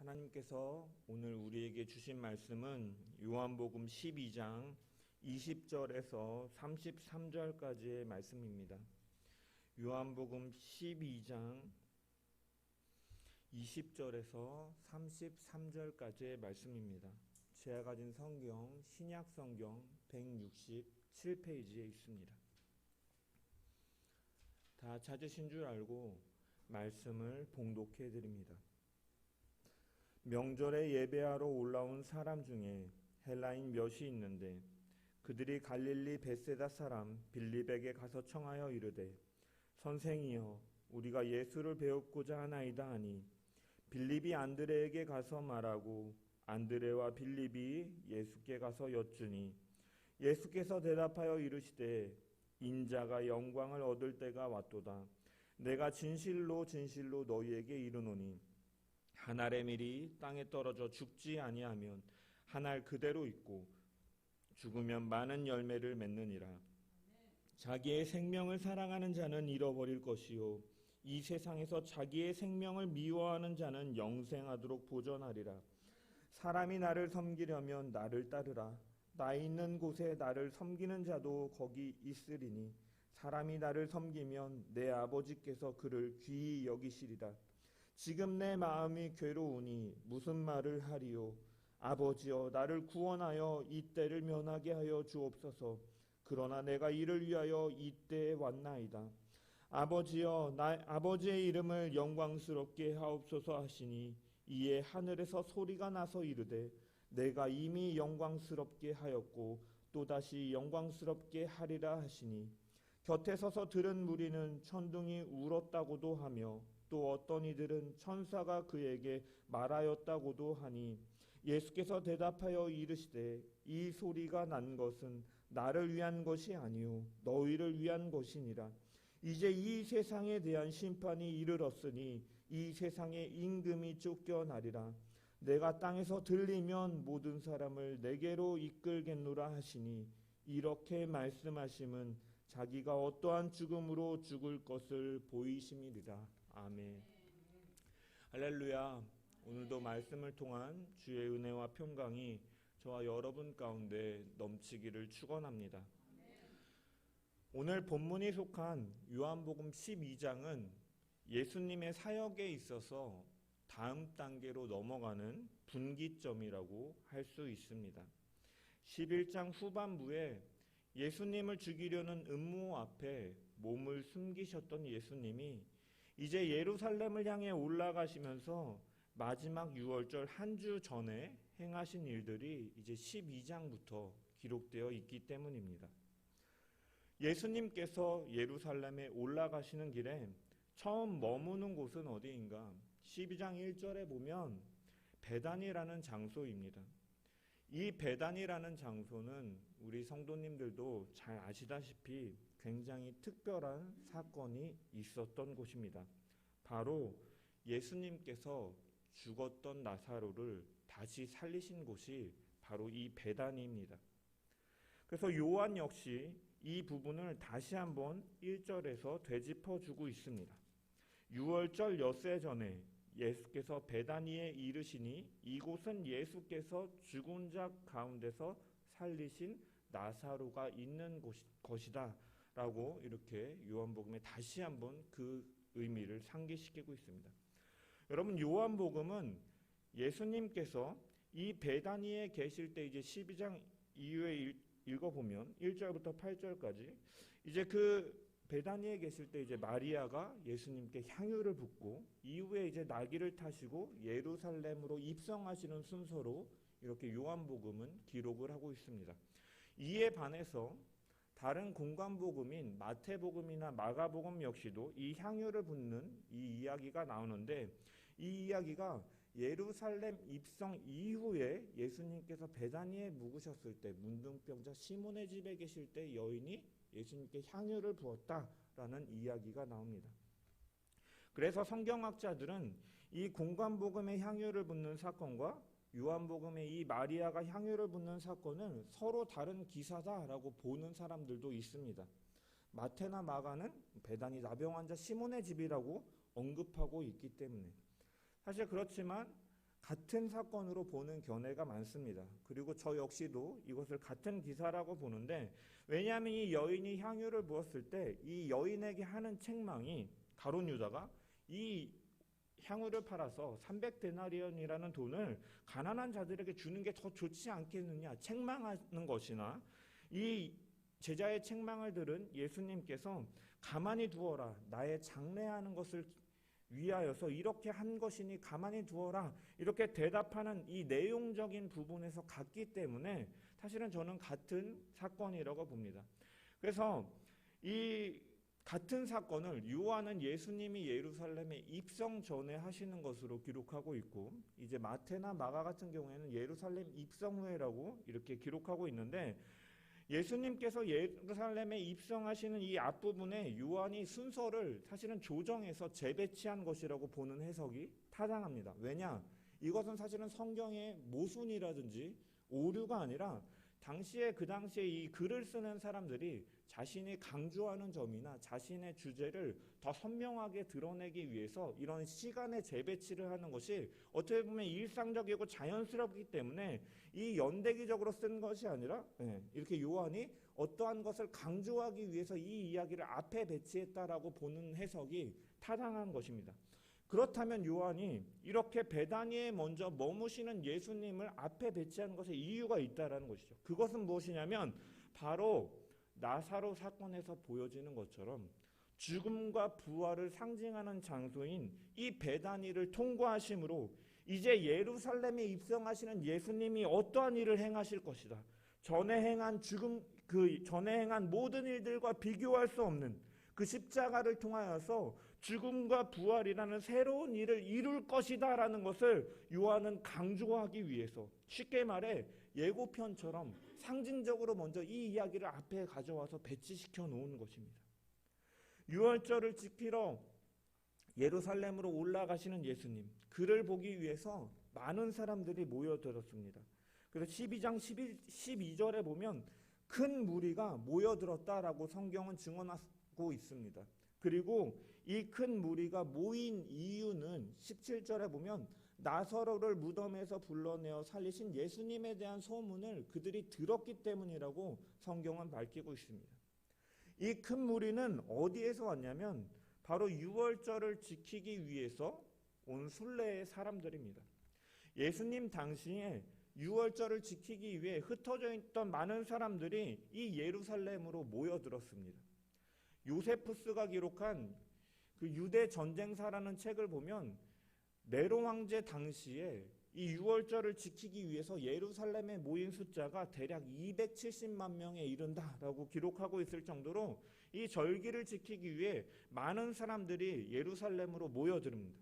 하나님께서 오늘 우리에게 주신 말씀은 요한복음 12장 20절에서 33절까지의 말씀입니다. 요한복음 12장 20절에서 33절까지의 말씀입니다. 제가 가진 성경 신약성경 167페이지에 있습니다. 다 찾으신 줄 알고 말씀을 봉독해 드립니다. 명절에 예배하러 올라온 사람 중에 헬라인 몇이 있는데 그들이 갈릴리 벳세다 사람 빌립에게 가서 청하여 이르되 선생이여 우리가 예수를 배우고자 하나이다 하니 빌립이 안드레에게 가서 말하고 안드레와 빌립이 예수께 가서 여쭈니 예수께서 대답하여 이르시되 인자가 영광을 얻을 때가 왔도다. 내가 진실로 진실로 너희에게 이르노니 한 알의 밀이 땅에 떨어져 죽지 아니하면 한 알 그대로 있고 죽으면 많은 열매를 맺느니라. 자기의 생명을 사랑하는 자는 잃어버릴 것이요 이 세상에서 자기의 생명을 미워하는 자는 영생하도록 보존하리라. 사람이 나를 섬기려면 나를 따르라. 나 있는 곳에 나를 섬기는 자도 거기 있으리니 사람이 나를 섬기면 내 아버지께서 그를 귀히 여기시리라. 지금 내 마음이 괴로우니 무슨 말을 하리요. 아버지여 나를 구원하여 이 때를 면하게 하여 주옵소서. 그러나 내가 이를 위하여 이 때에 왔나이다. 아버지여 아버지의 이름을 영광스럽게 하옵소서 하시니 이에 하늘에서 소리가 나서 이르되 내가 이미 영광스럽게 하였고 또다시 영광스럽게 하리라 하시니 곁에 서서 들은 무리는 천둥이 울었다고도 하며 또 어떤 이들은 천사가 그에게 말하였다고도 하니 예수께서 대답하여 이르시되 이 소리가 난 것은 나를 위한 것이 아니요 너희를 위한 것이니라. 이제 이 세상에 대한 심판이 이르렀으니 이 세상의 임금이 쫓겨나리라. 내가 땅에서 들리면 모든 사람을 내게로 이끌겠노라 하시니 이렇게 말씀하심은 자기가 어떠한 죽음으로 죽을 것을 보이심이리라. 아멘. 할렐루야. 오늘도 말씀을 통한 주의 은혜와 평강이 저와 여러분 가운데 넘치기를 축원합니다. 오늘 본문이 속한 요한복음 12장은 예수님의 사역에 있어서 다음 단계로 넘어가는 분기점이라고 할 수 있습니다. 11장 후반부에 예수님을 죽이려는 음모 앞에 몸을 숨기셨던 예수님이 이제 예루살렘을 향해 올라가시면서 마지막 유월절 한 주 전에 행하신 일들이 이제 12장부터 기록되어 있기 때문입니다. 예수님께서 예루살렘에 올라가시는 길에 처음 머무는 곳은 어디인가? 12장 1절에 보면 베다니라는 장소입니다. 이 베다니라는 장소는 우리 성도님들도 잘 아시다시피 굉장히 특별한 사건이 있었던 곳입니다. 바로 예수님께서 죽었던 나사로를 다시 살리신 곳이 바로 이 베다니입니다. 그래서 요한 역시 이 부분을 다시 한번 1절에서 되짚어주고 있습니다. 유월절 엿새 전에 예수께서 베다니에 이르시니 이곳은 예수께서 죽은 자 가운데서 살리신 나사로가 있는 것이다 라고 이렇게 요한복음에 다시 한번 그 의미를 상기시키고 있습니다. 여러분, 요한복음은 예수님께서 이 베다니에 계실 때 이제 12장 이후에 읽어보면 1절부터 8절까지 이제 그 베다니에 계실 때 이제 마리아가 예수님께 향유를 붓고 이후에 이제 나귀를 타시고 예루살렘으로 입성하시는 순서로 이렇게 요한복음은 기록을 하고 있습니다. 이에 반해서 다른 공관복음인 마태복음이나 마가복음 역시도 이 향유를 붓는 이 이야기가 나오는데 이 이야기가 예루살렘 입성 이후에 예수님께서 베다니에 묵으셨을 때 문둥병자 시몬의 집에 계실 때 여인이 예수님께 향유를 부었다라는 이야기가 나옵니다. 그래서 성경학자들은 이 공관복음의 향유를 붓는 사건과 요한복음의 이 마리아가 향유를 붓는 사건은 서로 다른 기사다라고 보는 사람들도 있습니다. 마태나 마가는 베다니 나병 환자 시몬의 집이라고 언급하고 있기 때문에 사실 그렇지만 같은 사건으로 보는 견해가 많습니다. 그리고 저 역시도 이것을 같은 기사라고 보는데, 왜냐하면 이 여인이 향유를 부었을 때 이 여인에게 하는 책망이, 가룟 유다가 이 향유를 팔아서 300데나리온이라는 돈을 가난한 자들에게 주는 게 더 좋지 않겠느냐, 책망하는 것이나, 이 제자의 책망을 들은 예수님께서 가만히 두어라, 나의 장래하는 것을 위하여서 이렇게 한 것이니 가만히 두어라, 이렇게 대답하는 이 내용적인 부분에서 같기 때문에 사실은 저는 같은 사건이라고 봅니다. 그래서 이 같은 사건을 요한은 예수님이 예루살렘에 입성 전에 하시는 것으로 기록하고 있고, 이제 마태나 마가 같은 경우에는 예루살렘 입성 후에라고 이렇게 기록하고 있는데, 예수님께서 예루살렘에 입성하시는 이 앞부분에 요한이 순서를 사실은 조정해서 재배치한 것이라고 보는 해석이 타당합니다. 왜냐? 이것은 사실은 성경의 모순이라든지 오류가 아니라 그 당시에 이 글을 쓰는 사람들이 자신이 강조하는 점이나 자신의 주제를 더 선명하게 드러내기 위해서 이런 시간의 재배치를 하는 것이 어떻게 보면 일상적이고 자연스럽기 때문에 이 연대기적으로 쓴 것이 아니라 이렇게 요한이 어떠한 것을 강조하기 위해서 이 이야기를 앞에 배치했다라고 보는 해석이 타당한 것입니다. 그렇다면 요한이 이렇게 베다니에 먼저 머무시는 예수님을 앞에 배치한 것에 이유가 있다라는 것이죠. 그것은 무엇이냐면 바로 나사로 사건에서 보여지는 것처럼 죽음과 부활을 상징하는 장소인 이 베다니를 통과하심으로 이제 예루살렘에 입성하시는 예수님이 어떠한 일을 행하실 것이다, 전에 행한 모든 일들과 비교할 수 없는 그 십자가를 통하여서 죽음과 부활이라는 새로운 일을 이룰 것이다 라는 것을 요한은 강조하기 위해서, 쉽게 말해 예고편처럼 상징적으로 먼저 이 이야기를 앞에 가져와서 배치시켜 놓은 것입니다. 유월절을 지키러 예루살렘으로 올라가시는 예수님, 그를 보기 위해서 많은 사람들이 모여들었습니다. 그래서 12장 12절에 보면 큰 무리가 모여들었다라고 성경은 증언하고 있습니다. 그리고 이 큰 무리가 모인 이유는 17절에 보면 나사로를 무덤에서 불러내어 살리신 예수님에 대한 소문을 그들이 들었기 때문이라고 성경은 밝히고 있습니다. 이 큰 무리는 어디에서 왔냐면 바로 유월절을 지키기 위해서 온 순례의 사람들입니다. 예수님 당시에 유월절을 지키기 위해 흩어져 있던 많은 사람들이 이 예루살렘으로 모여들었습니다. 요세푸스가 기록한 그 유대 전쟁사라는 책을 보면 네로 황제 당시에 이 유월절을 지키기 위해서 예루살렘에 모인 숫자가 대략 270만 명에 이른다라고 기록하고 있을 정도로 이 절기를 지키기 위해 많은 사람들이 예루살렘으로 모여듭니다.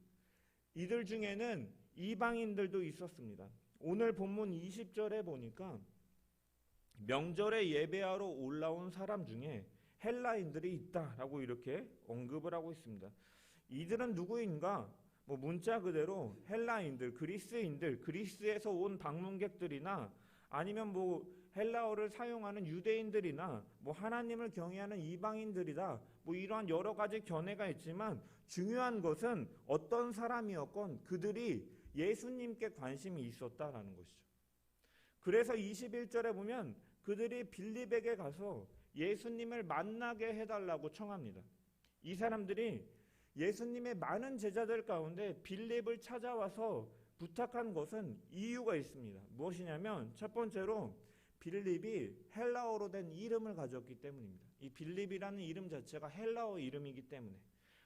이들 중에는 이방인들도 있었습니다. 오늘 본문 20절에 보니까 명절에 예배하러 올라온 사람 중에 헬라인들이 있다라고 이렇게 언급을 하고 있습니다. 이들은 누구인가? 문자 그대로 헬라인들, 그리스인들, 그리스에서 온 방문객들이나 아니면 헬라어를 사용하는 유대인들이나 하나님을 경외하는 이방인들이다, 이러한 여러 가지 견해가 있지만 중요한 것은 어떤 사람이었건 그들이 예수님께 관심이 있었다라는 것이죠. 그래서 21절에 보면 그들이 빌립에게 가서 예수님을 만나게 해달라고 청합니다. 이 사람들이 예수님의 많은 제자들 가운데 빌립을 찾아와서 부탁한 것은 이유가 있습니다. 무엇이냐면 첫 번째로 빌립이 헬라어로 된 이름을 가졌기 때문입니다. 이 빌립이라는 이름 자체가 헬라어 이름이기 때문에.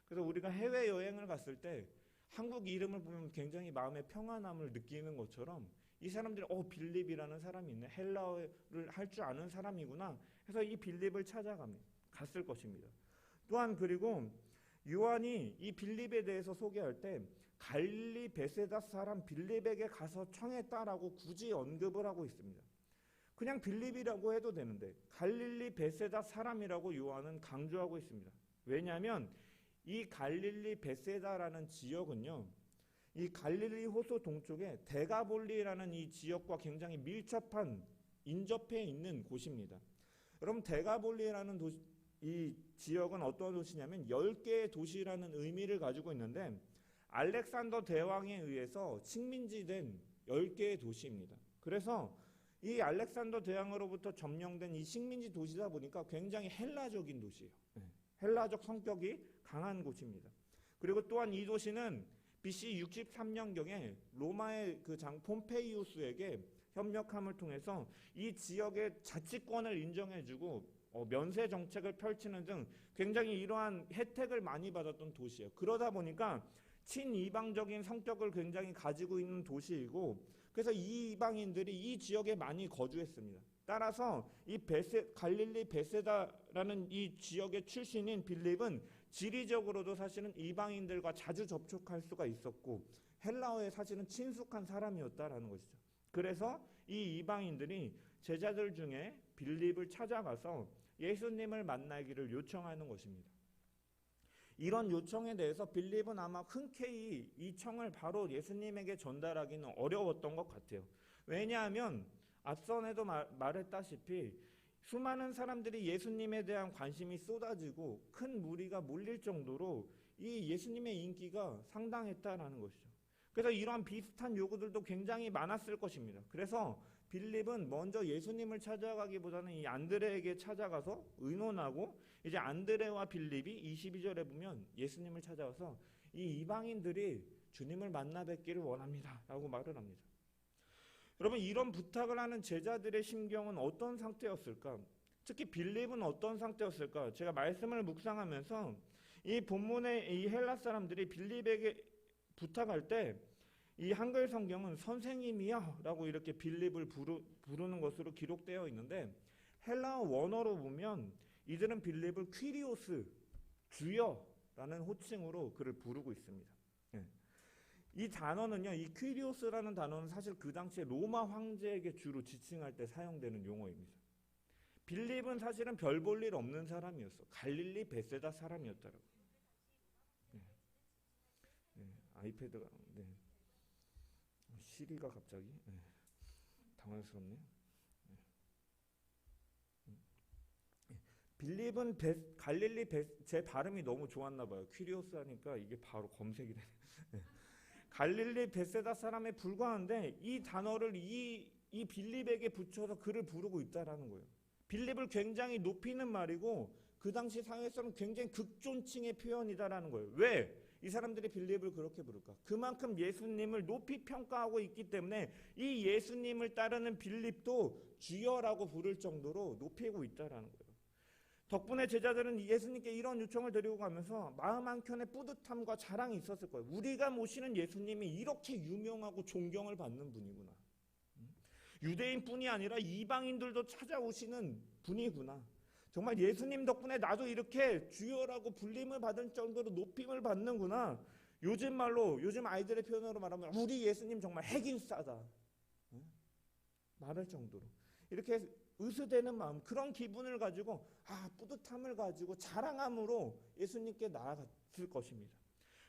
그래서 우리가 해외여행을 갔을 때 한국 이름을 보면 굉장히 마음의 평안함을 느끼는 것처럼 이 사람들이 빌립이라는 사람이 있네, 헬라어를 할 줄 아는 사람이구나 해서 이 빌립을 찾아갔을 것입니다. 또한 그리고 요한이 이 빌립에 대해서 소개할 때 갈릴리 베세다 사람 빌립에게 가서 청했다라고 굳이 언급을 하고 있습니다. 그냥 빌립이라고 해도 되는데 갈릴리 베세다 사람이라고 요한은 강조하고 있습니다. 왜냐하면 이 갈릴리 베세다라는 지역은요, 이 갈릴리 호수 동쪽에 데가볼리라는 이 지역과 굉장히 밀접한 인접해 있는 곳입니다. 여러분, 데가볼리라는 이 지역은 어떤 도시냐면 10개의 도시라는 의미를 가지고 있는데 알렉산더 대왕에 의해서 식민지된 10개의 도시입니다. 그래서 이 알렉산더 대왕으로부터 점령된 이 식민지 도시다 보니까 굉장히 헬라적인 도시예요. 헬라적 성격이 강한 곳입니다. 그리고 또한 이 도시는 BC 63년경에 로마의 그 장 폼페이우스에게 협력함을 통해서 이 지역의 자치권을 인정해주고 면세 정책을 펼치는 등 굉장히 이러한 혜택을 많이 받았던 도시예요. 그러다 보니까 친이방적인 성격을 굉장히 가지고 있는 도시이고, 그래서 이 이방인들이 이 지역에 많이 거주했습니다. 따라서 이 갈릴리 베세다라는 이 지역의 출신인 빌립은 지리적으로도 사실은 이방인들과 자주 접촉할 수가 있었고 헬라어에 사실은 친숙한 사람이었다라는 것이죠. 그래서 이 이방인들이 제자들 중에 빌립을 찾아가서 예수님을 만나기를 요청하는 것입니다. 이런 요청에 대해서 빌립은 아마 흔쾌히 이 청을 바로 예수님에게 전달하기는 어려웠던 것 같아요. 왜냐하면 앞선에도 말했다시피 수많은 사람들이 예수님에 대한 관심이 쏟아지고 큰 무리가 몰릴 정도로 이 예수님의 인기가 상당했다라는 것이죠. 그래서 이러한 비슷한 요구들도 굉장히 많았을 것입니다. 그래서 빌립은 먼저 예수님을 찾아가기보다는 이 안드레에게 찾아가서 의논하고, 이제 안드레와 빌립이 22절에 보면 예수님을 찾아와서 이 이방인들이 주님을 만나 뵙기를 원합니다 라고 말을 합니다. 여러분, 이런 부탁을 하는 제자들의 심경은 어떤 상태였을까? 특히 빌립은 어떤 상태였을까? 제가 말씀을 묵상하면서 이 본문의 이 헬라 사람들이 빌립에게 부탁할 때 이 한글 성경은 선생님이여 라고 이렇게 빌립을 부르는 것으로 기록되어 있는데, 헬라어 원어로 보면 이들은 빌립을 퀴리오스, 주여라는 호칭으로 그를 부르고 있습니다. 이 단어는요, 이 퀴리오스라는 단어는 사실 그 당시에 로마 황제에게 주로 지칭할 때 사용되는 용어입니다. 빌립은 사실은 별 볼 일 없는 사람이었어. 갈릴리 베세다 사람이었더라고요. 아이패드가 시리가 갑자기 당황스럽네요. 빌립은 갈릴리 제 발음이 너무 좋았나 봐요. 퀴리오스 하니까 이게 바로 검색이 되네. 갈릴리 베세다 사람에 불과한데 이 단어를 이 빌립에게 붙여서 그를 부르고 있다라는 거예요. 빌립을 굉장히 높이는 말이고 그 당시 사회에서는 굉장히 극존칭의 표현이다라는 거예요. 왜? 이 사람들이 빌립을 그렇게 부를까? 그만큼 예수님을 높이 평가하고 있기 때문에 이 예수님을 따르는 빌립도 주여라고 부를 정도로 높이고 있다라는 거예요. 덕분에 제자들은 예수님께 이런 요청을 드리고 가면서 마음 한켠에 뿌듯함과 자랑이 있었을 거예요. 우리가 모시는 예수님이 이렇게 유명하고 존경을 받는 분이구나. 유대인뿐이 아니라 이방인들도 찾아오시는 분이구나. 정말 예수님 덕분에 나도 이렇게 주여라고 불림을 받을 정도로 높임을 받는구나. 요즘 아이들의 표현으로 말하면 우리 예수님 정말 핵인싸다 말할 정도로 이렇게 으스대는 마음, 그런 기분을 가지고 뿌듯함을 가지고 자랑함으로 예수님께 나아갔을 것입니다.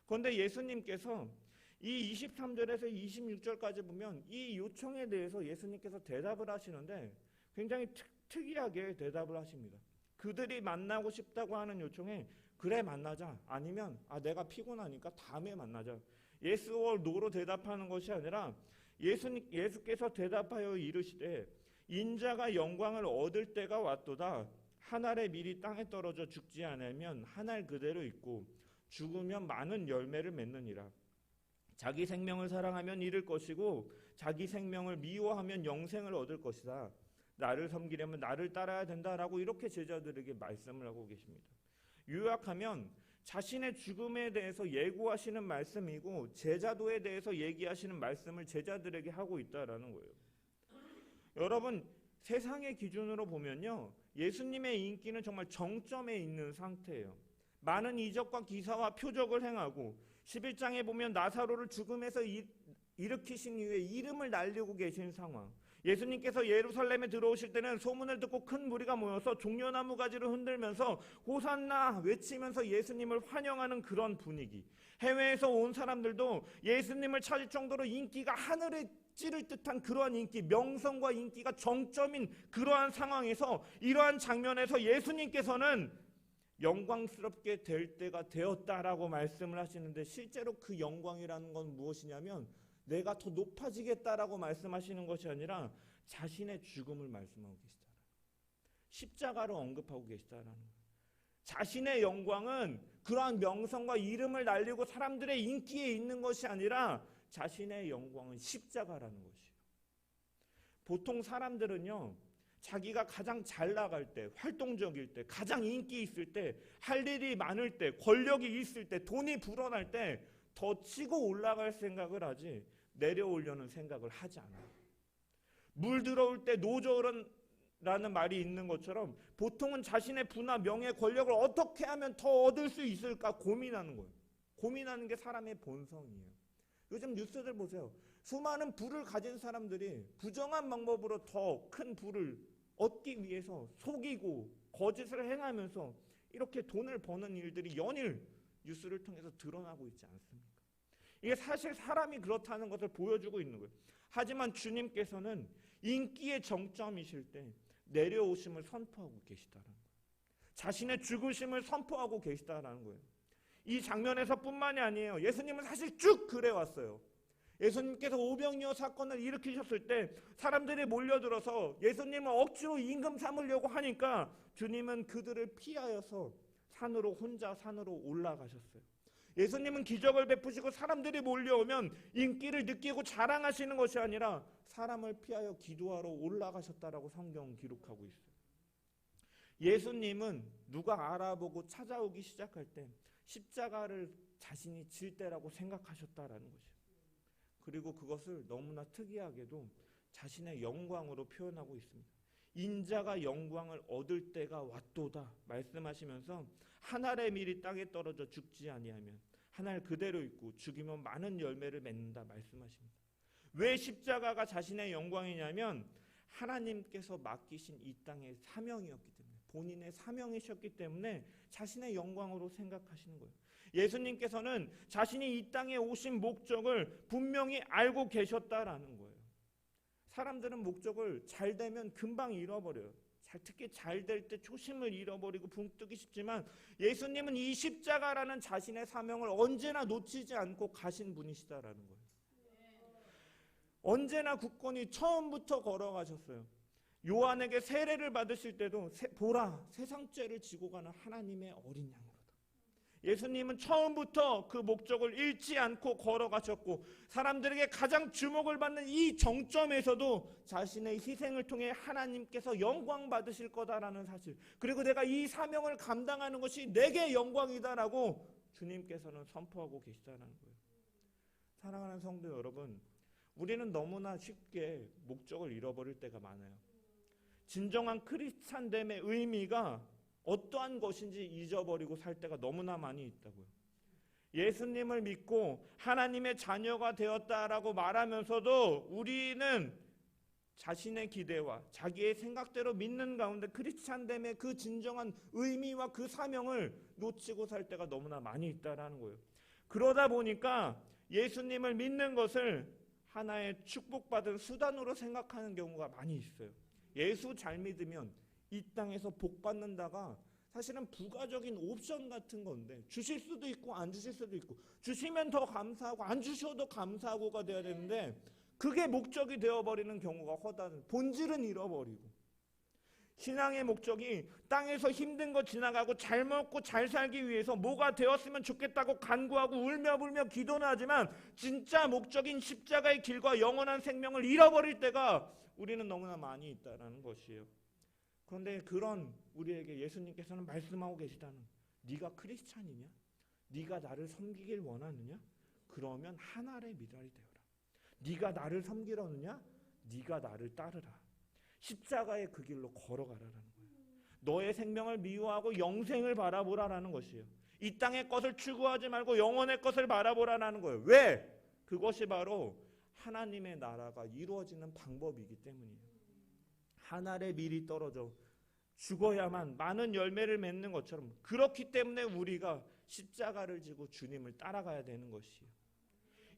그런데 예수님께서 이 23절에서 26절까지 보면 이 요청에 대해서 예수님께서 대답을 하시는데 굉장히 특이하게 대답을 하십니다. 그들이 만나고 싶다고 하는 요청에 그래 만나자, 아니면 내가 피곤하니까 다음에 만나자, yes or no로 대답하는 것이 아니라 예수께서 대답하여 이르시되 인자가 영광을 얻을 때가 왔도다. 한 알에 미리 땅에 떨어져 죽지 않으면 한 알 그대로 있고 죽으면 많은 열매를 맺느니라. 자기 생명을 사랑하면 잃을 것이고 자기 생명을 미워하면 영생을 얻을 것이다. 나를 섬기려면 나를 따라야 된다라고 이렇게 제자들에게 말씀을 하고 계십니다. 요약하면 자신의 죽음에 대해서 예고하시는 말씀이고 제자도에 대해서 얘기하시는 말씀을 제자들에게 하고 있다라는 거예요. 여러분, 세상의 기준으로 보면요, 예수님의 인기는 정말 정점에 있는 상태예요. 많은 이적과 기사와 표적을 행하고 11장에 보면 나사로를 죽음에서 일으키신 이후에 이름을 날리고 계신 상황. 예수님께서 예루살렘에 들어오실 때는 소문을 듣고 큰 무리가 모여서 종려나무 가지를 흔들면서 호산나 외치면서 예수님을 환영하는 그런 분위기. 해외에서 온 사람들도 예수님을 찾을 정도로 인기가 하늘에 찌를 듯한 그러한 인기, 명성과 인기가 정점인 그러한 상황에서, 이러한 장면에서 예수님께서는 영광스럽게 될 때가 되었다라고 말씀을 하시는데, 실제로 그 영광이라는 건 무엇이냐면 내가 더 높아지겠다라고 말씀하시는 것이 아니라 자신의 죽음을 말씀하고 계시다. 십자가를 언급하고 계시다라는 거예요. 자신의 영광은 그러한 명성과 이름을 날리고 사람들의 인기에 있는 것이 아니라 자신의 영광은 십자가라는 것이에요. 보통 사람들은요, 자기가 가장 잘 나갈 때, 활동적일 때, 가장 인기 있을 때, 할 일이 많을 때, 권력이 있을 때, 돈이 불어날 때 더 치고 올라갈 생각을 하지 내려오려는 생각을 하지 않아요. 물 들어올 때 노저라는 말이 있는 것처럼 보통은 자신의 부나 명예, 권력을 어떻게 하면 더 얻을 수 있을까 고민하는 거예요. 고민하는 게 사람의 본성이에요. 요즘 뉴스들 보세요. 수많은 부를 가진 사람들이 부정한 방법으로 더 큰 부를 얻기 위해서 속이고 거짓을 행하면서 이렇게 돈을 버는 일들이 연일 뉴스를 통해서 드러나고 있지 않습니까? 이게 사실 사람이 그렇다는 것을 보여주고 있는 거예요. 하지만 주님께서는 인기의 정점이실 때 내려오심을 선포하고 계시다라는 거예요. 자신의 죽으심을 선포하고 계시다라는 거예요. 이 장면에서뿐만이 아니에요. 예수님은 사실 쭉 그래왔어요. 예수님께서 오병이어 사건을 일으키셨을 때 사람들이 몰려들어서 예수님을 억지로 임금 삼으려고 하니까 주님은 그들을 피하여서 혼자 산으로 올라가셨어요. 예수님은 기적을 베푸시고 사람들이 몰려오면 인기를 느끼고 자랑하시는 것이 아니라 사람을 피하여 기도하러 올라가셨다라고 성경은 기록하고 있어요. 예수님은 누가 알아보고 찾아오기 시작할 때 십자가를 자신이 질 때라고 생각하셨다라는 것이에요. 그리고 그것을 너무나 특이하게도 자신의 영광으로 표현하고 있습니다. 인자가 영광을 얻을 때가 왔도다 말씀하시면서 한 알의 밀이 땅에 떨어져 죽지 아니하면 한 알 그대로 있고 죽이면 많은 열매를 맺는다 말씀하십니다. 왜 십자가가 자신의 영광이냐면 하나님께서 맡기신 이 땅의 사명이었기 때문에, 본인의 사명이셨기 때문에 자신의 영광으로 생각하시는 거예요. 예수님께서는 자신이 이 땅에 오신 목적을 분명히 알고 계셨다라는 거예요. 사람들은 목적을 잘 되면 금방 잃어버려요. 특히 잘 될 때 초심을 잃어버리고 붕 뜨기 쉽지만 예수님은 이 십자가라는 자신의 사명을 언제나 놓치지 않고 가신 분이시다라는 거예요. 언제나 굳건히 처음부터 걸어가셨어요. 요한에게 세례를 받으실 때도 보라, 세상죄를 지고 가는 하나님의 어린 양으로다. 예수님은 처음부터 그 목적을 잃지 않고 걸어가셨고 사람들에게 가장 주목을 받는 이 정점에서도 자신의 희생을 통해 하나님께서 영광 받으실 거다라는 사실, 그리고 내가 이 사명을 감당하는 것이 내게 영광이다라고 주님께서는 선포하고 계시다는 거예요. 사랑하는 성도 여러분, 우리는 너무나 쉽게 목적을 잃어버릴 때가 많아요. 진정한 크리스찬됨의 의미가 어떠한 것인지 잊어버리고 살 때가 너무나 많이 있다고요. 예수님을 믿고 하나님의 자녀가 되었다라고 말하면서도 우리는 자신의 기대와 자기의 생각대로 믿는 가운데 크리스찬됨의 그 진정한 의미와 그 사명을 놓치고 살 때가 너무나 많이 있다라는 거예요. 그러다 보니까 예수님을 믿는 것을 하나의 축복받은 수단으로 생각하는 경우가 많이 있어요. 예수 잘 믿으면 이 땅에서 복 받는다가 사실은 부가적인 옵션 같은 건데, 주실 수도 있고 안 주실 수도 있고, 주시면 더 감사하고 안 주셔도 감사하고가 돼야 되는데 그게 목적이 되어버리는 경우가 허다한, 본질은 잃어버리고, 신앙의 목적이 땅에서 힘든 거 지나가고 잘 먹고 잘 살기 위해서 뭐가 되었으면 좋겠다고 간구하고 울며불며 기도는 하지만 진짜 목적인 십자가의 길과 영원한 생명을 잃어버릴 때가 우리는 너무나 많이 있다는 것이에요. 그런데 그런 우리에게 예수님께서는 말씀하고 계시다는, 네가 크리스찬이냐? 네가 나를 섬기길 원하느냐? 그러면 한 알의 밀알이 되어라. 네가 나를 섬기려느냐? 네가 나를 따르라. 십자가의 그 길로 걸어가라라는 거예요. 너의 생명을 미워하고 영생을 바라보라라는 것이에요. 이 땅의 것을 추구하지 말고 영원의 것을 바라보라라는 거예요. 왜? 그것이 바로 하나님의 나라가 이루어지는 방법이기 때문이에요. 한 알의 밀이 떨어져 죽어야만 많은 열매를 맺는 것처럼, 그렇기 때문에 우리가 십자가를 지고 주님을 따라가야 되는 것이에요.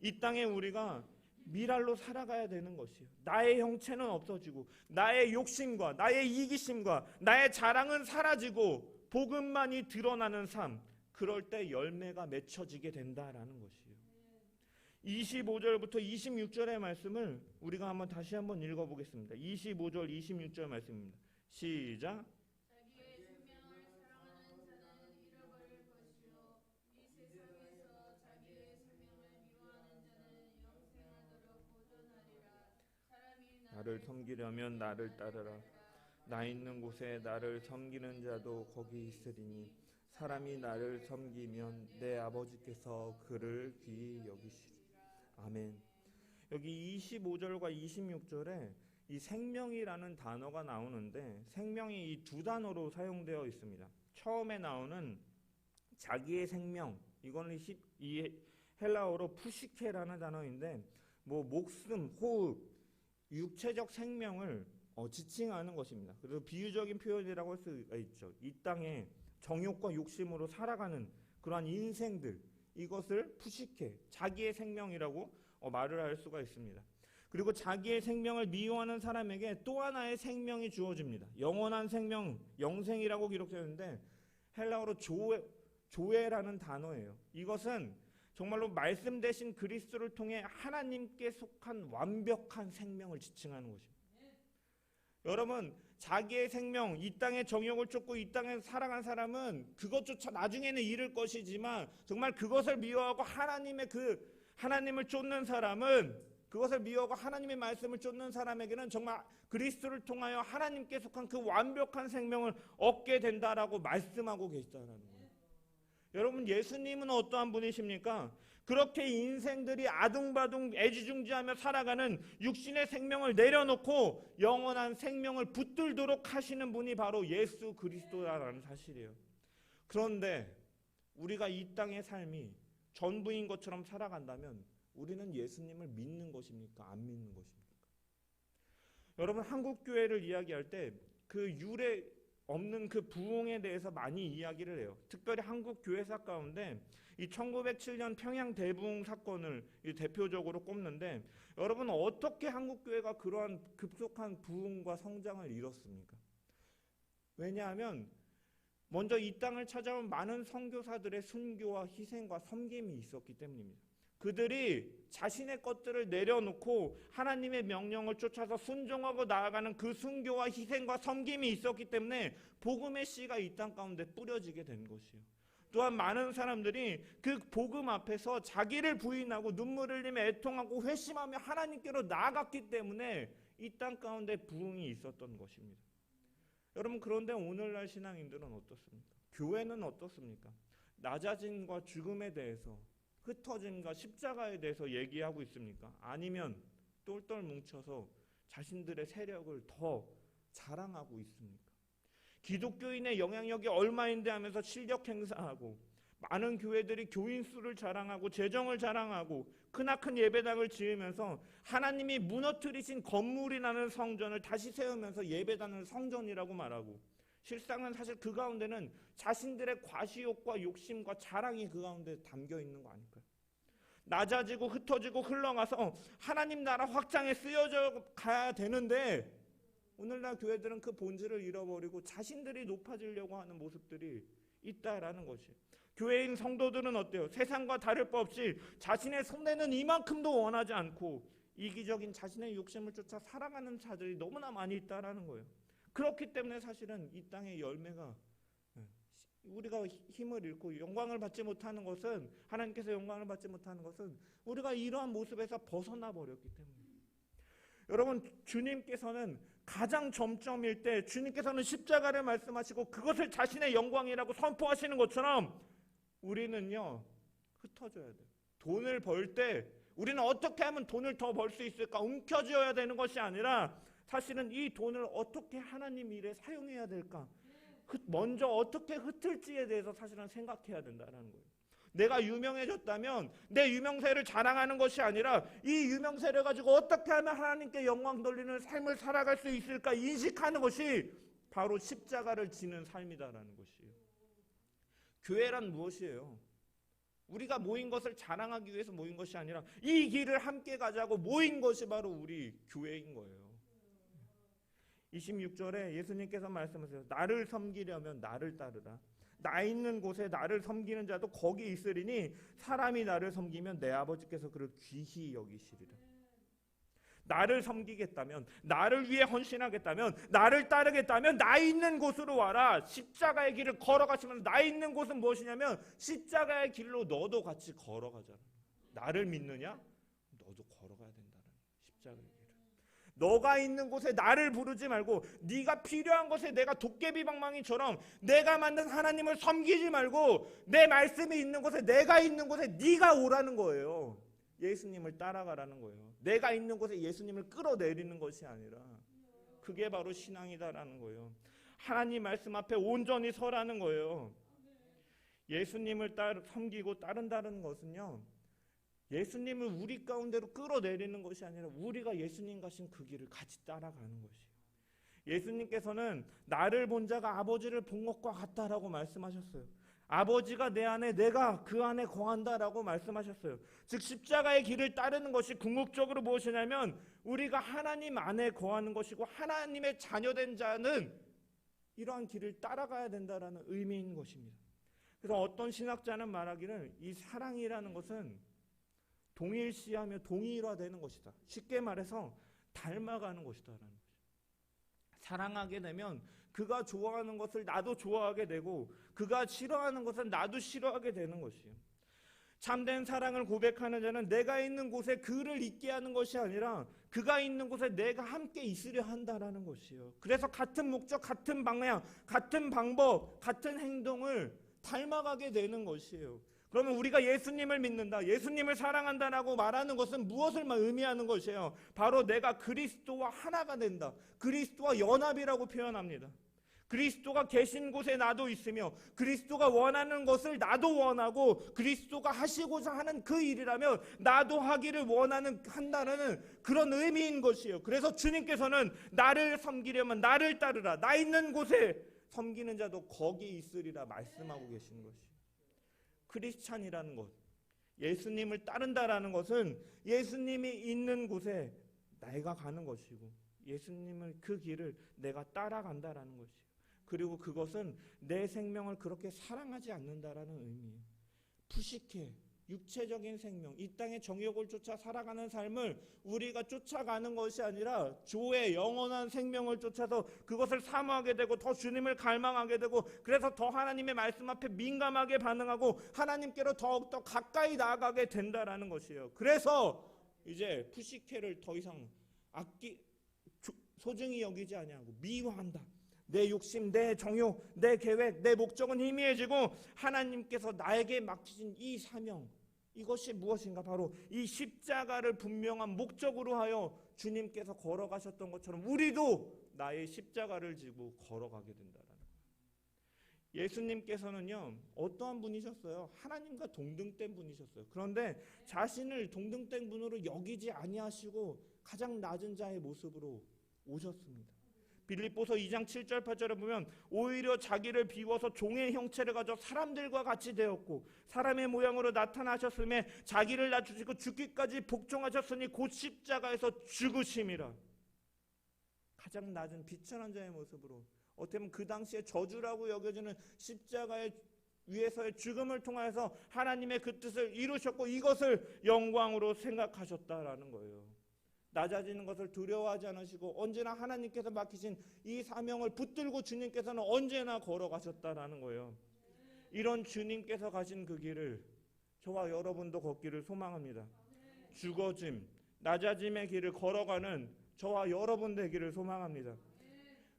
이 땅에 우리가 밀알로 살아가야 되는 것이에요. 나의 형체는 없어지고 나의 욕심과 나의 이기심과 나의 자랑은 사라지고 복음만이 드러나는 삶, 그럴 때 열매가 맺혀지게 된다라는 것이에요. 25절부터 26절의 말씀을 우리가 한번 다시 한번 읽어보겠습니다. 25절 26절 말씀입니다. 시작. 자기의 생명을 사랑하는 자는 잃어버릴 것이요 이 세상에서 자기의 생명을 미워하는 자는 영생하도록 보존하리라. 사람이 나를 섬기려면 나를 따르라. 나 있는 곳에 나를 섬기는 자도 거기 있으리니 사람이 나를 섬기면 내 아버지께서 그를 귀히 여기시리. 아멘. 여기 25절과 26절에 이 생명이라는 단어가 나오는데 생명이 이 두 단어로 사용되어 있습니다. 처음에 나오는 자기의 생명, 이거는 이 헬라어로 푸시케라는 단어인데 목숨, 호흡, 육체적 생명을 지칭하는 것입니다. 그래서 비유적인 표현이라고 할 수가 있죠. 이 땅에 정욕과 욕심으로 살아가는 그러한 인생들, 이것을 푸시케, 자기의 생명이라고 말을 할 수가 있습니다. 그리고 자기의 생명을 미워하는 사람에게 또 하나의 생명이 주어집니다. 영원한 생명, 영생이라고 기록되어 있는데 헬라어로 조에라는 단어예요. 이것은 정말로 말씀 대신 그리스도를 통해 하나님께 속한 완벽한 생명을 지칭하는 것입니다. 여러분, 자기의 생명, 이 땅의 정욕을 쫓고 이 땅에서 살아간 사람은 그것조차 나중에는 잃을 것이지만 정말 그것을 미워하고 하나님을 쫓는 사람은, 그것을 미워하고 하나님의 말씀을 쫓는 사람에게는 정말 그리스도를 통하여 하나님께 속한 그 완벽한 생명을 얻게 된다라고 말씀하고 계시다는 거예요. 여러분, 예수님은 어떠한 분이십니까? 그렇게 인생들이 아둥바둥 애지중지하며 살아가는 육신의 생명을 내려놓고 영원한 생명을 붙들도록 하시는 분이 바로 예수 그리스도라는 사실이에요. 그런데 우리가 이 땅의 삶이 전부인 것처럼 살아간다면 우리는 예수님을 믿는 것입니까? 안 믿는 것입니까? 여러분, 한국 교회를 이야기할 때 그 유래 없는 그 부흥에 대해서 많이 이야기를 해요. 특별히 한국 교회사 가운데 이 1907년 평양 대부흥 사건을 대표적으로 꼽는데, 여러분, 어떻게 한국 교회가 그러한 급속한 부흥과 성장을 이뤘습니까? 왜냐하면 먼저 이 땅을 찾아온 많은 선교사들의 순교와 희생과 섬김이 있었기 때문입니다. 그들이 자신의 것들을 내려놓고 하나님의 명령을 쫓아서 순종하고 나아가는 그 순교와 희생과 섬김이 있었기 때문에 복음의 씨가 이 땅 가운데 뿌려지게 된 것이에요. 또한 많은 사람들이 그 복음 앞에서 자기를 부인하고 눈물 흘리며 애통하고 회심하며 하나님께로 나아갔기 때문에 이 땅 가운데 부흥이 있었던 것입니다. 여러분, 그런데 오늘날 신앙인들은 어떻습니까? 교회는 어떻습니까? 낮아짐과 죽음에 대해서, 흩어짐과 십자가에 대해서 얘기하고 있습니까? 아니면 똘똘 뭉쳐서 자신들의 세력을 더 자랑하고 있습니까? 기독교인의 영향력이 얼마인데 하면서 실력 행사하고, 많은 교회들이 교인 수를 자랑하고 재정을 자랑하고 크나큰 예배당을 지으면서 하나님이 무너뜨리신 건물이 나는 성전을 다시 세우면서 예배당을 성전이라고 말하고, 실상은 사실 그 가운데는 자신들의 과시욕과 욕심과 자랑이 그 가운데 담겨 있는 거 아닐까요? 낮아지고 흩어지고 흘러가서 하나님 나라 확장에 쓰여져 가야 되는데 오늘날 교회들은 그 본질을 잃어버리고 자신들이 높아지려고 하는 모습들이 있다라는 것이에요. 교회인 성도들은 어때요? 세상과 다를 바 없이 자신의 손에는 이만큼도 원하지 않고 이기적인 자신의 욕심을 쫓아 살아가는 자들이 너무나 많이 있다라는 거예요. 그렇기 때문에 사실은 이 땅의 열매가, 우리가 힘을 잃고 영광을 받지 못하는 것은, 하나님께서 영광을 받지 못하는 것은 우리가 이러한 모습에서 벗어나 버렸기 때문에. 여러분, 주님께서는 가장 점점일 때 주님께서는 십자가를 말씀하시고 그것을 자신의 영광이라고 선포하시는 것처럼 우리는요, 흩어져야 돼요. 돈을 벌 때 우리는 어떻게 하면 돈을 더 벌 수 있을까 움켜쥐어야 되는 것이 아니라 사실은 이 돈을 어떻게 하나님 일에 사용해야 될까, 먼저 어떻게 흩을지에 대해서 사실은 생각해야 된다는 거예요. 내가 유명해졌다면 내 유명세를 자랑하는 것이 아니라 이 유명세를 가지고 어떻게 하면 하나님께 영광 돌리는 삶을 살아갈 수 있을까 인식하는 것이 바로 십자가를 지는 삶이다라는 것이에요. 교회란 무엇이에요? 우리가 모인 것을 자랑하기 위해서 모인 것이 아니라 이 길을 함께 가자고 모인 것이 바로 우리 교회인 거예요. 26절에 예수님께서 말씀하세요. 나를 섬기려면 나를 따르라. 나 있는 곳에 나를 섬기는 자도 거기 있으리니 사람이 나를 섬기면 내 아버지께서 그를 귀히 여기시리라. 나를 섬기겠다면, 나를 위해 헌신하겠다면, 나를 따르겠다면 나 있는 곳으로 와라. 십자가의 길을 걸어가시면서, 나 있는 곳은 무엇이냐면 십자가의 길로 너도 같이 걸어가잖아. 나를 믿느냐? 너도 걸어가야 된다는 십자가의 길을. 너가 있는 곳에 나를 부르지 말고 네가 필요한 곳에 내가 도깨비 방망이처럼 내가 만든 하나님을 섬기지 말고 내 말씀이 있는 곳에, 내가 있는 곳에 네가 오라는 거예요. 예수님을 따라가라는 거예요. 내가 있는 곳에 예수님을 끌어내리는 것이 아니라, 그게 바로 신앙이다라는 거예요. 하나님 말씀 앞에 온전히 서라는 거예요. 예수님을 섬기고 따른다는 것은요, 예수님을 우리 가운데로 끌어내리는 것이 아니라 우리가 예수님 가신 그 길을 같이 따라가는 것이에요. 예수님께서는 나를 본 자가 아버지를 본 것과 같다라고 말씀하셨어요. 아버지가 내 안에, 내가 그 안에 거한다라고 말씀하셨어요. 즉 십자가의 길을 따르는 것이 궁극적으로 무엇이냐면 우리가 하나님 안에 거하는 것이고, 하나님의 자녀된 자는 이러한 길을 따라가야 된다라는 의미인 것입니다. 그래서 어떤 신학자는 말하기를 이 사랑이라는 것은 동일시하며 동일화되는 것이다. 쉽게 말해서 닮아가는 것이다라는 거죠. 사랑하게 되면 그가 좋아하는 것을 나도 좋아하게 되고, 그가 싫어하는 것을 나도 싫어하게 되는 것이에요. 참된 사랑을 고백하는 자는 내가 있는 곳에 그를 있게 하는 것이 아니라 그가 있는 곳에 내가 함께 있으려 한다라는 것이에요. 그래서 같은 목적, 같은 방향, 같은 방법, 같은 행동을 닮아가게 되는 것이에요. 그러면 우리가 예수님을 믿는다, 예수님을 사랑한다라고 말하는 것은 무엇을 의미하는 것이에요? 바로 내가 그리스도와 하나가 된다. 그리스도와 연합이라고 표현합니다. 그리스도가 계신 곳에 나도 있으며, 그리스도가 원하는 것을 나도 원하고, 그리스도가 하시고자 하는 그 일이라면 나도 하기를 한다는 그런 의미인 것이에요. 그래서 주님께서는 나를 섬기려면 나를 따르라. 나 있는 곳에 섬기는 자도 거기 있으리라 말씀하고 계시는 것이에요. 크리스찬이라는 것, 예수님을 따른다라는 것은 예수님이 있는 곳에 내가 가는 것이고, 예수님을 그 길을 내가 따라간다라는 것이에요. 그리고 그것은 내 생명을 그렇게 사랑하지 않는다라는 의미예요. 푸시케, 육체적인 생명, 이 땅의 정욕을 쫓아 살아가는 삶을 우리가 쫓아가는 것이 아니라 주의 영원한 생명을 쫓아서 그것을 사모하게 되고, 더 주님을 갈망하게 되고, 그래서 더 하나님의 말씀 앞에 민감하게 반응하고 하나님께로 더욱더 가까이 나아가게 된다라는 것이에요. 그래서 이제 푸시케를 더 이상 소중히 여기지 아니하고 미워한다. 내 욕심, 내 정욕, 내 계획, 내 목적은 희미해지고 하나님께서 나에게 맡기신 이 사명, 이것이 무엇인가? 바로 이 십자가를 분명한 목적으로 하여 주님께서 걸어가셨던 것처럼 우리도 나의 십자가를 지고 걸어가게 된다는 거예요. 예수님께서는요, 어떠한 분이셨어요? 하나님과 동등된 분이셨어요. 그런데 자신을 동등된 분으로 여기지 아니하시고 가장 낮은 자의 모습으로 오셨습니다. 빌립보서 2장 7절 8절에 보면 오히려 자기를 비워서 종의 형체를 가져 사람들과 같이 되었고 사람의 모양으로 나타나셨음에 자기를 낮추시고 죽기까지 복종하셨으니 곧 십자가에서 죽으심이라. 가장 낮은 비천한 자의 모습으로, 어떻게 보면 그 당시에 저주라고 여겨지는 십자가의 위에서의 죽음을 통하여서 하나님의 그 뜻을 이루셨고 이것을 영광으로 생각하셨다라는 거예요. 낮아지는 것을 두려워하지 않으시고 언제나 하나님께서 맡기신 이 사명을 붙들고 주님께서는 언제나 걸어가셨다라는 거예요. 이런 주님께서 가신 그 길을 저와 여러분도 걷기를 소망합니다. 죽어짐, 낮아짐의 길을 걸어가는 저와 여러분 되기를 소망합니다.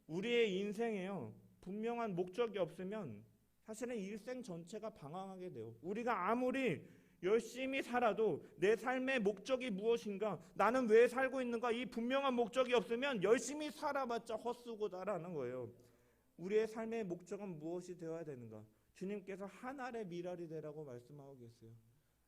우리의 인생에요, 분명한 목적이 없으면 사실은 일생 전체가 방황하게 돼요. 우리가 아무리 열심히 살아도 내 삶의 목적이 무엇인가, 나는 왜 살고 있는가, 이 분명한 목적이 없으면 열심히 살아봤자 헛수고다라는 거예요. 우리의 삶의 목적은 무엇이 되어야 되는가? 주님께서 한 알의 밀알이 되라고 말씀하고 계세요.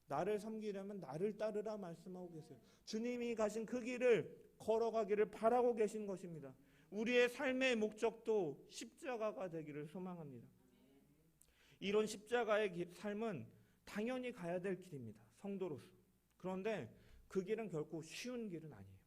나를 섬기려면 나를 따르라 말씀하고 계세요. 주님이 가신 그 길을 걸어가기를 바라고 계신 것입니다. 우리의 삶의 목적도 십자가가 되기를 소망합니다. 이런 십자가의 삶은 당연히 가야 될 길입니다. 성도로서. 그런데 그 길은 결코 쉬운 길은 아니에요.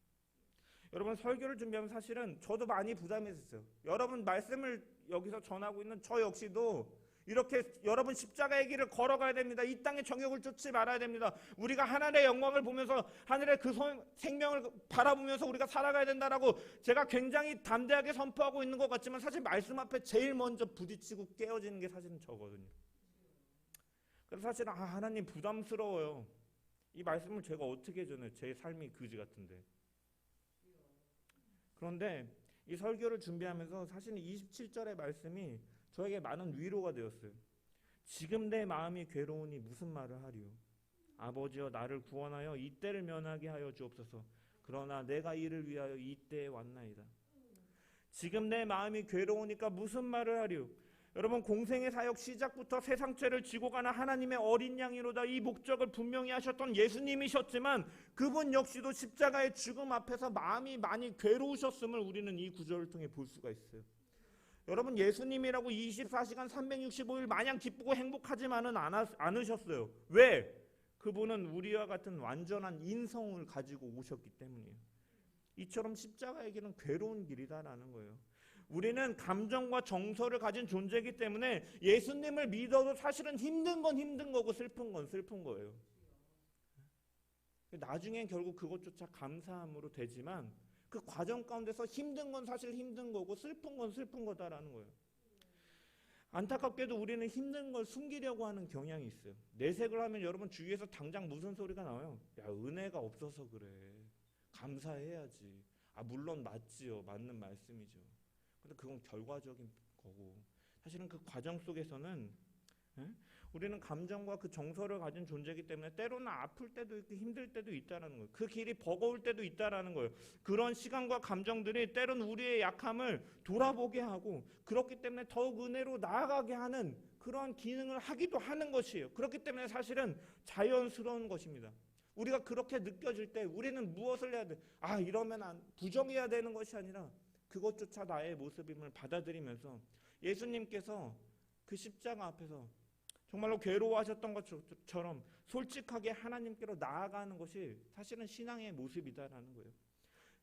여러분 설교를 준비하면 사실은 저도 많이 부담했었어요. 여러분 말씀을 여기서 전하고 있는 저 역시도 이렇게 여러분 십자가의 길을 걸어가야 됩니다. 이 땅의 정욕을 쫓지 말아야 됩니다. 우리가 하늘의 영광을 보면서 하늘의 그 생명을 바라보면서 우리가 살아가야 된다라고 제가 굉장히 담대하게 선포하고 있는 것 같지만 사실 말씀 앞에 제일 먼저 부딪히고 깨어지는 게 사실은 저거든요. 그래서 사실은 하나님 부담스러워요. 이 말씀을 제가 어떻게 전해요? 제 삶이 그지 같은데. 그런데 이 설교를 준비하면서 사실은 27절의 말씀이 저에게 많은 위로가 되었어요. 지금 내 마음이 괴로우니 무슨 말을 하리요? 아버지여 나를 구원하여 이때를 면하게 하여 주옵소서. 그러나 내가 이를 위하여 이때에 왔나이다. 지금 내 마음이 괴로우니까 무슨 말을 하리요? 여러분 공생의 사역 시작부터 세상 죄를 지고 가는 하나님의 어린 양이로다 이 목적을 분명히 하셨던 예수님이셨지만 그분 역시도 십자가의 죽음 앞에서 마음이 많이 괴로우셨음을 우리는 이 구절을 통해 볼 수가 있어요. 여러분 예수님이라고 24시간 365일 마냥 기쁘고 행복하지만은 않으셨어요. 왜? 그분은 우리와 같은 완전한 인성을 가지고 오셨기 때문이에요. 이처럼 십자가의 길은 괴로운 길이다라는 거예요. 우리는 감정과 정서를 가진 존재이기 때문에 예수님을 믿어도 사실은 힘든 건 힘든 거고 슬픈 건 슬픈 거예요. 나중엔 결국 그것조차 감사함으로 되지만 그 과정 가운데서 힘든 건 사실 힘든 거고 슬픈 건 슬픈 거다라는 거예요. 안타깝게도 우리는 힘든 걸 숨기려고 하는 경향이 있어요. 내색을 하면 여러분 주위에서 당장 무슨 소리가 나와요? 야 은혜가 없어서 그래. 감사해야지. 물론 맞지요. 맞는 말씀이죠. 근데 그건 결과적인 거고 사실은 그 과정 속에서는 우리는 감정과 그 정서를 가진 존재이기 때문에 때로는 아플 때도 있고 힘들 때도 있다는 거예요. 그 길이 버거울 때도 있다는 거예요. 그런 시간과 감정들이 때로는 우리의 약함을 돌아보게 하고 그렇기 때문에 더욱 은혜로 나아가게 하는 그런 기능을 하기도 하는 것이에요. 그렇기 때문에 사실은 자연스러운 것입니다. 우리가 그렇게 느껴질 때 우리는 무엇을 해야 돼? 이러면 부정해야 되는 것이 아니라 그것조차 나의 모습임을 받아들이면서 예수님께서 그 십자가 앞에서 정말로 괴로워하셨던 것처럼 솔직하게 하나님께로 나아가는 것이 사실은 신앙의 모습이다라는 거예요.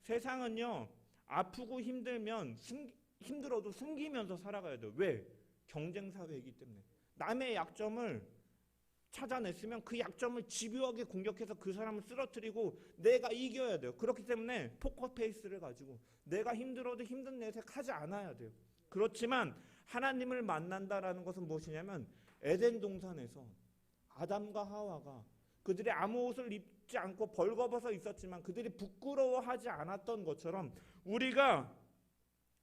세상은요 아프고 힘들어도 숨기면서 살아가야 돼요. 왜? 경쟁 사회이기 때문에 남의 약점을 찾아냈으면 그 약점을 집요하게 공격해서 그 사람을 쓰러뜨리고 내가 이겨야 돼요. 그렇기 때문에 포커페이스를 가지고 내가 힘들어도 힘든 내색 하지 않아야 돼요. 그렇지만 하나님을 만난다라는 것은 무엇이냐면 에덴 동산에서 아담과 하와가 그들이 아무 옷을 입지 않고 벌거벗어 있었지만 그들이 부끄러워하지 않았던 것처럼 우리가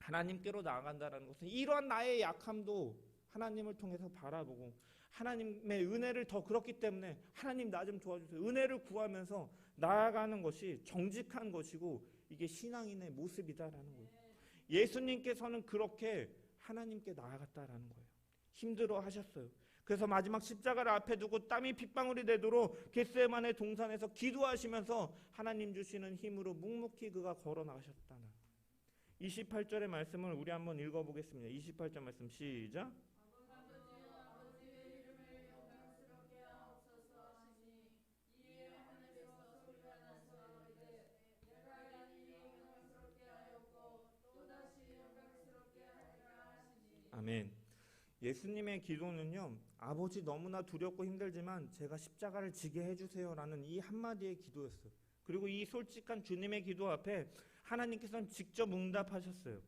하나님께로 나아간다는 것은 이러한 나의 약함도 하나님을 통해서 바라보고 하나님의 은혜를 더 그렇기 때문에 하나님 나 좀 도와주세요. 은혜를 구하면서 나아가는 것이 정직한 것이고 이게 신앙인의 모습이다라는 거예요. 예수님께서는 그렇게 하나님께 나아갔다라는 거예요. 힘들어 하셨어요. 그래서 마지막 십자가를 앞에 두고 땀이 핏방울이 되도록 겟세마네 동산에서 기도하시면서 하나님 주시는 힘으로 묵묵히 그가 걸어 나가셨다는 28절의 말씀을 우리 한번 읽어보겠습니다. 28절 말씀 시작. 아멘. 예수님의 기도는요, 아버지 너무나 두렵고 힘들지만 제가 십자가를 지게 해주세요라는 이 한마디의 기도였어요. 그리고 이 솔직한 주님의 기도 앞에 하나님께서는 직접 응답하셨어요.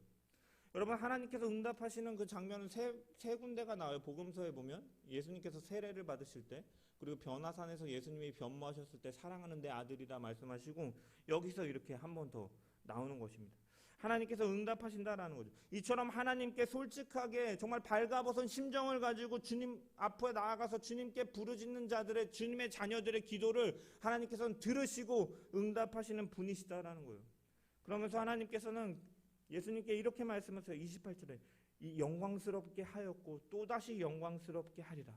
여러분 하나님께서 응답하시는 그 장면은 세 군데가 나와요. 복음서에 보면 예수님께서 세례를 받으실 때, 그리고 변화산에서 예수님이 변모하셨을 때 사랑하는 내 아들이라 말씀하시고, 여기서 이렇게 한 번 더 나오는 것입니다. 하나님께서 응답하신다라는 거죠. 이처럼 하나님께 솔직하게 정말 발가벗은 심정을 가지고 주님 앞에 나아가서 주님께 부르짖는 자들의, 주님의 자녀들의 기도를 하나님께서는 들으시고 응답하시는 분이시다라는 거예요. 그러면서 하나님께서는 예수님께 이렇게 말씀하세요. 28절에 이 영광스럽게 하였고 또다시 영광스럽게 하리라.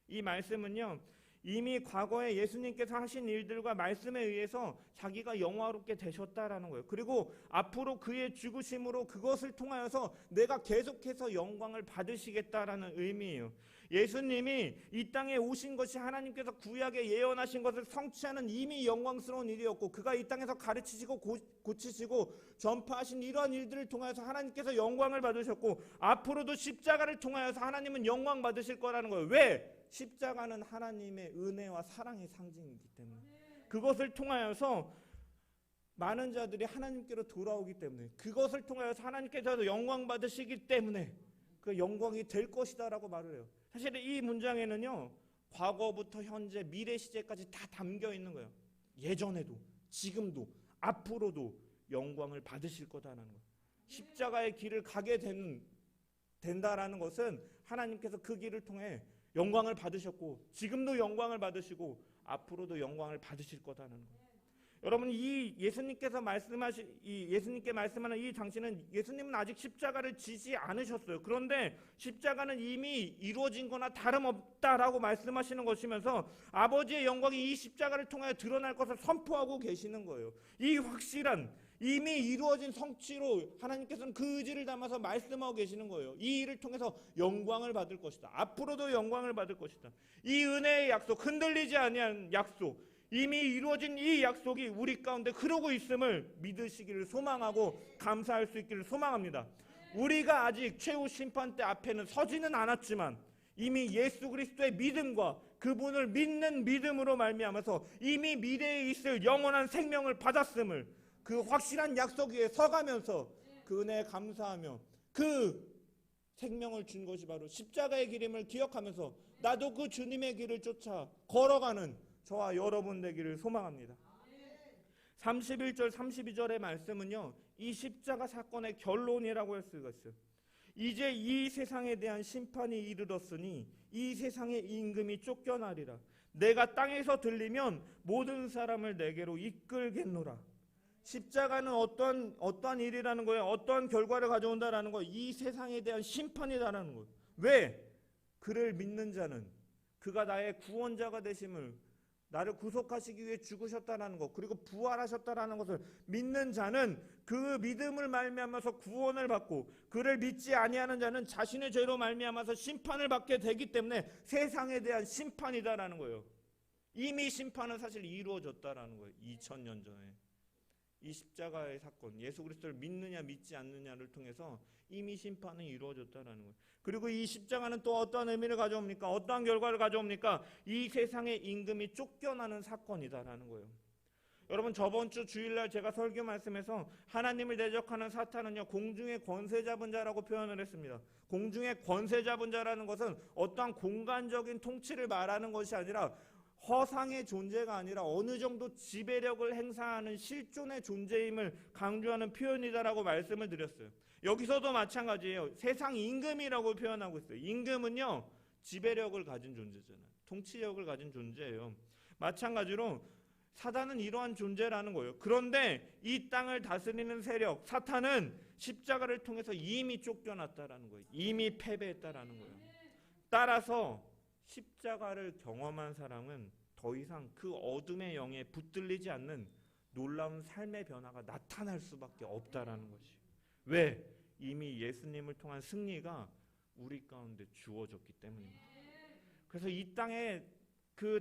이 말씀은요, 이미 과거에 예수님께서 하신 일들과 말씀에 의해서 자기가 영화롭게 되셨다라는 거예요. 그리고 앞으로 그의 죽으심으로 그것을 통하여서 내가 계속해서 영광을 받으시겠다라는 의미예요. 예수님이 이 땅에 오신 것이 하나님께서 구약에 예언하신 것을 성취하는 이미 영광스러운 일이었고, 그가 이 땅에서 가르치시고 고치시고 전파하신 이러한 일들을 통해서 하나님께서 영광을 받으셨고, 앞으로도 십자가를 통하여서 하나님은 영광 받으실 거라는 거예요. 왜? 십자가는 하나님의 은혜와 사랑의 상징이기 때문에, 그것을 통하여서 많은 자들이 하나님께로 돌아오기 때문에, 그것을 통하여서 하나님께서도 영광 받으시기 때문에 그 영광이 될 것이다 라고 말을 해요. 사실 이 문장에는요, 과거부터 현재, 미래 시제까지 다 담겨 있는 거예요. 예전에도, 지금도, 앞으로도 영광을 받으실 거다라는 거예요. 십자가의 길을 가게 된다라는 것은 하나님께서 그 길을 통해 영광을 받으셨고, 지금도 영광을 받으시고, 앞으로도 영광을 받으실 거다라는 거예요. 여러분, 이 예수님께 말씀하는 이 당시는, 예수님은 아직 십자가를 지지 않으셨어요. 그런데 십자가는 이미 이루어진 거나 다름없다라고 말씀하시는 것이면서 아버지의 영광이 이 십자가를 통해 드러날 것을 선포하고 계시는 거예요. 이 확실한 이미 이루어진 성취로 하나님께서는 그 의지를 담아서 말씀하고 계시는 거예요. 이 일을 통해서 영광을 받을 것이다. 앞으로도 영광을 받을 것이다. 이 은혜의 약속, 흔들리지 아니한 약속, 이미 이루어진 이 약속이 우리 가운데 흐르고 있음을 믿으시기를 소망하고 감사할 수 있기를 소망합니다. 우리가 아직 최후 심판대 앞에는 서지는 않았지만 이미 예수 그리스도의 믿음과 그분을 믿는 믿음으로 말미암아서 이미 미래에 있을 영원한 생명을 받았음을, 그 확실한 약속 위에 서가면서 그 은혜에 감사하며 그 생명을 준 것이 바로 십자가의 길임을 기억하면서 나도 그 주님의 길을 쫓아 걸어가는 저와 여러분 되기를 소망합니다. 31절 32절의 말씀은요, 이 십자가 사건의 결론이라고 할 수가 있어요. 이제 이 세상에 대한 심판이 이르렀으니 이 세상의 임금이 쫓겨나리라. 내가 땅에서 들리면 모든 사람을 내게로 이끌겠노라. 십자가는 어떠한 일이라는 거예요? 어떠한 결과를 가져온다라는 거예요? 이 세상에 대한 심판이다라는 거예요. 왜? 그를 믿는 자는, 그가 나의 구원자가 되심을, 나를 구속하시기 위해 죽으셨다라는 것, 그리고 부활하셨다라는 것을 믿는 자는 그 믿음을 말미암아서 구원을 받고, 그를 믿지 아니하는 자는 자신의 죄로 말미암아서 심판을 받게 되기 때문에 세상에 대한 심판이다라는 거예요. 이미 심판은 사실 이루어졌다라는 거예요. 2000년 전에 이 십자가의 사건, 예수 그리스도를 믿느냐 믿지 않느냐를 통해서 이미 심판은 이루어졌다라는 거예요. 그리고 이 십자가는 또 어떠한 의미를 가져옵니까? 어떠한 결과를 가져옵니까? 이 세상의 임금이 쫓겨나는 사건이다라는 거예요. 여러분, 저번 주 주일날 제가 설교 말씀에서 하나님을 대적하는 사탄은요, 공중의 권세 잡은 자라고 표현을 했습니다. 공중의 권세 잡은 자라는 것은 어떠한 공간적인 통치를 말하는 것이 아니라 허상의 존재가 아니라 어느 정도 지배력을 행사하는 실존의 존재임을 강조하는 표현이다라고 말씀을 드렸어요. 여기서도 마찬가지예요. 세상 임금이라고 표현하고 있어요. 임금은요, 지배력을 가진 존재잖아요. 통치력을 가진 존재예요. 마찬가지로 사단은 이러한 존재라는 거예요. 그런데 이 땅을 다스리는 세력, 사탄은 십자가를 통해서 이미 쫓겨났다라는 거예요. 이미 패배했다라는 거예요. 따라서 십자가를 경험한 사람은 더 이상 그 어둠의 영에 붙들리지 않는 놀라운 삶의 변화가 나타날 수밖에 없다라는 것이. 왜? 이미 예수님을 통한 승리가 우리 가운데 주어졌기 때문입니다. 그래서 이 땅에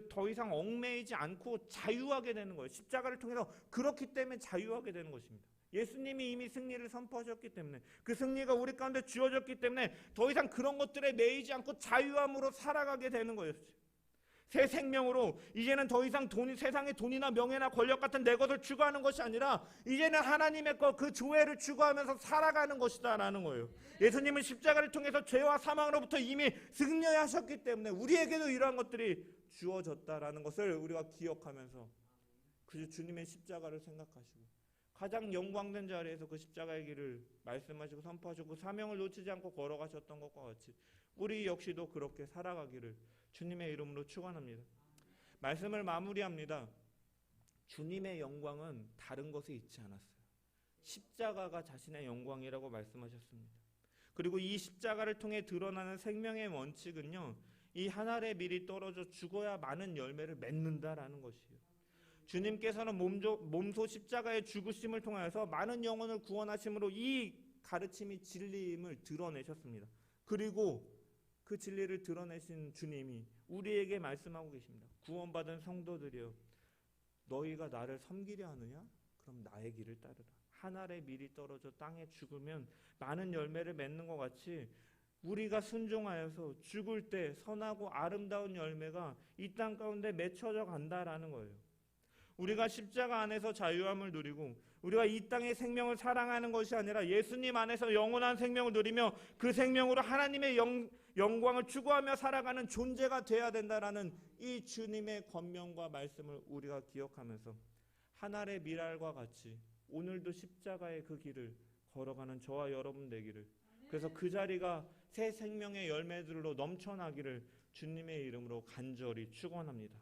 더 이상 얽매이지 않고 자유하게 되는 거예요. 십자가를 통해서 그렇기 때문에 자유하게 되는 것입니다. 예수님이 이미 승리를 선포하셨기 때문에, 그 승리가 우리 가운데 주어졌기 때문에 더 이상 그런 것들에 매이지 않고 자유함으로 살아가게 되는 거였어요. 새 생명으로 이제는 더 이상 세상의 돈이나 명예나 권력 같은 내 것을 추구하는 것이 아니라 이제는 하나님의 것, 그 조회를 추구하면서 살아가는 것이다 라는 거예요. 예수님은 십자가를 통해서 죄와 사망으로부터 이미 승리하셨기 때문에 우리에게도 이러한 것들이 주어졌다라는 것을 우리가 기억하면서 그 주님의 십자가를 생각하시고 가장 영광된 자리에서 그 십자가의 길을 말씀하시고 선포하시고 그 사명을 놓치지 않고 걸어가셨던 것과 같이 우리 역시도 그렇게 살아가기를 주님의 이름으로 축원합니다. 말씀을 마무리합니다. 주님의 영광은 다른 것에 있지 않았어요. 십자가가 자신의 영광이라고 말씀하셨습니다. 그리고 이 십자가를 통해 드러나는 생명의 원칙은요, 이 한 알의 밀이 떨어져 죽어야 많은 열매를 맺는다라는 것이에요. 주님께서는 몸소 십자가의 죽으심을 통하여서 많은 영혼을 구원하심으로 이 가르침이 진리임을 드러내셨습니다. 그리고 그 진리를 드러내신 주님이 우리에게 말씀하고 계십니다. 구원받은 성도들이여, 너희가 나를 섬기려 하느냐? 그럼 나의 길을 따르라. 한 알의 밀이 떨어져 땅에 죽으면 많은 열매를 맺는 것 같이 우리가 순종하여서 죽을 때 선하고 아름다운 열매가 이 땅 가운데 맺혀져 간다라는 거예요. 우리가 십자가 안에서 자유함을 누리고 우리가 이 땅의 생명을 사랑하는 것이 아니라 예수님 안에서 영원한 생명을 누리며 그 생명으로 하나님의 영광을 추구하며 살아가는 존재가 되어야 된다라는 이 주님의 권면과 말씀을 우리가 기억하면서 한 알의 밀알과 같이 오늘도 십자가의 그 길을 걸어가는 저와 여러분 되기를, 그래서 그 자리가 새 생명의 열매들로 넘쳐나기를 주님의 이름으로 간절히 축원합니다.